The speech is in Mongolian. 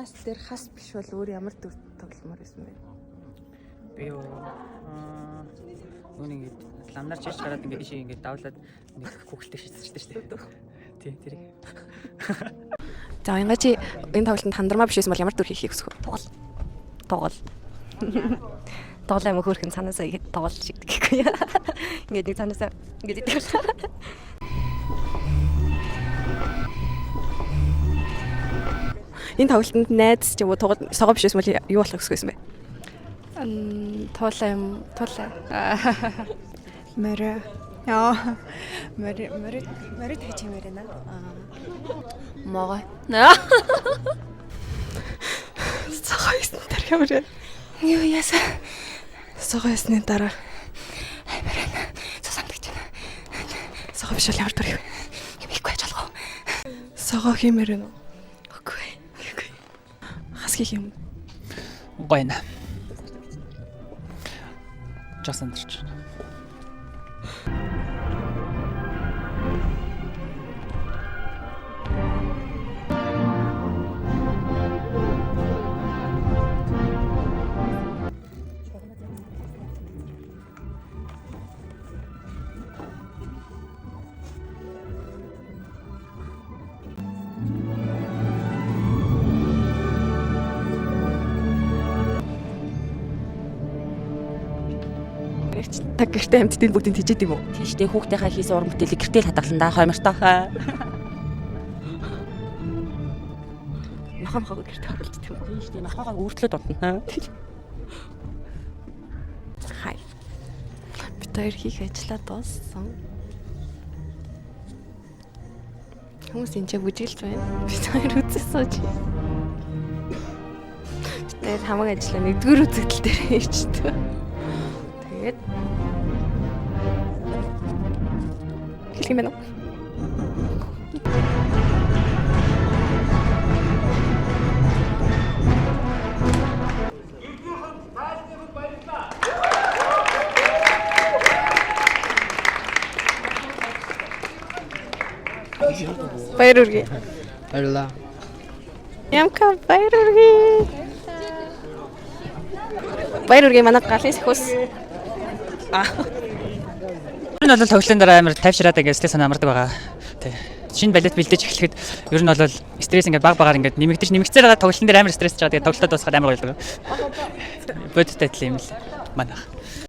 хас дээр хас биш бол өөр ямар дүр тогломоор байсан бэ? Би юу нүг ингэж ламнаар чийж гараад ингэ биш ингэ давлаад нэг хүүхэлтэй шийдсэн шүү дээ. Тийм тэрийг. За ингээ чи энэ тоглолтод хандармаа биш байсан бол ямар дүр хийхийг хүсэх вэ? Тоглол. Тоглол амиг хөөрхөн санаасаа ихэд тоглол шиг гэхгүй. Ингээд нэг санаасаа ингээд идэх. Энэ тоглолтод найз ч юм уу согоо биш байсан бол юу болох хүсэх байсан бэ? Туулаа. Мөрөө. Яа. Мөрөө тэжмээр нэ. Могой. Согоо исэн дээр ямар вэ? Юу яасан? Согоо исны дараа Мөрөө. Цусамд гэж байна. согоо биш бол ямар дүр хийв? Хэмээхгүй ажиллах уу? Согоо хиймээр нь. Үгүй. Хас хийх юм. Гойна. Жасандарч. Та гэртээ амьтдын бүгдийг тийчээд юм уу? Тийштэй хүүхдийнхаа хийсэн уран бүтээлийг гэртэл хадгалсан да хоймортоо. Махамхаг гэртээ оруулдаг юм. Тийштэй махагаа өөртлөд унтна. Хай. Би тэр хийх ажлаа дууссан. Хүмүүс энэ ч бүжиглж байна. Би тэр үзэж сууж. Тэр хамаг ажлаа нэгдүгээр үзэгдэл дээр хийчихдэг. Тэгээд хэлэх юм байна уу? Баяр хүргэе. Баярлалаа. Ямка баяр хүргэе. Баяр хүргэе манай галын сахиус. Энэ бол тоглолтын дараа амар тайвшраад ингээд стресс амардаг байгаа. Тий. Шинэ балет бэлдэж эхлэхэд ер нь бол стресс ингээд баг ингээд нэмэгцээр байгаа тоглолтын дээр амар стрессж байгаа. Тэгээд тоглолтод басахад амар гоё л. Бодтой адил юм л манайх.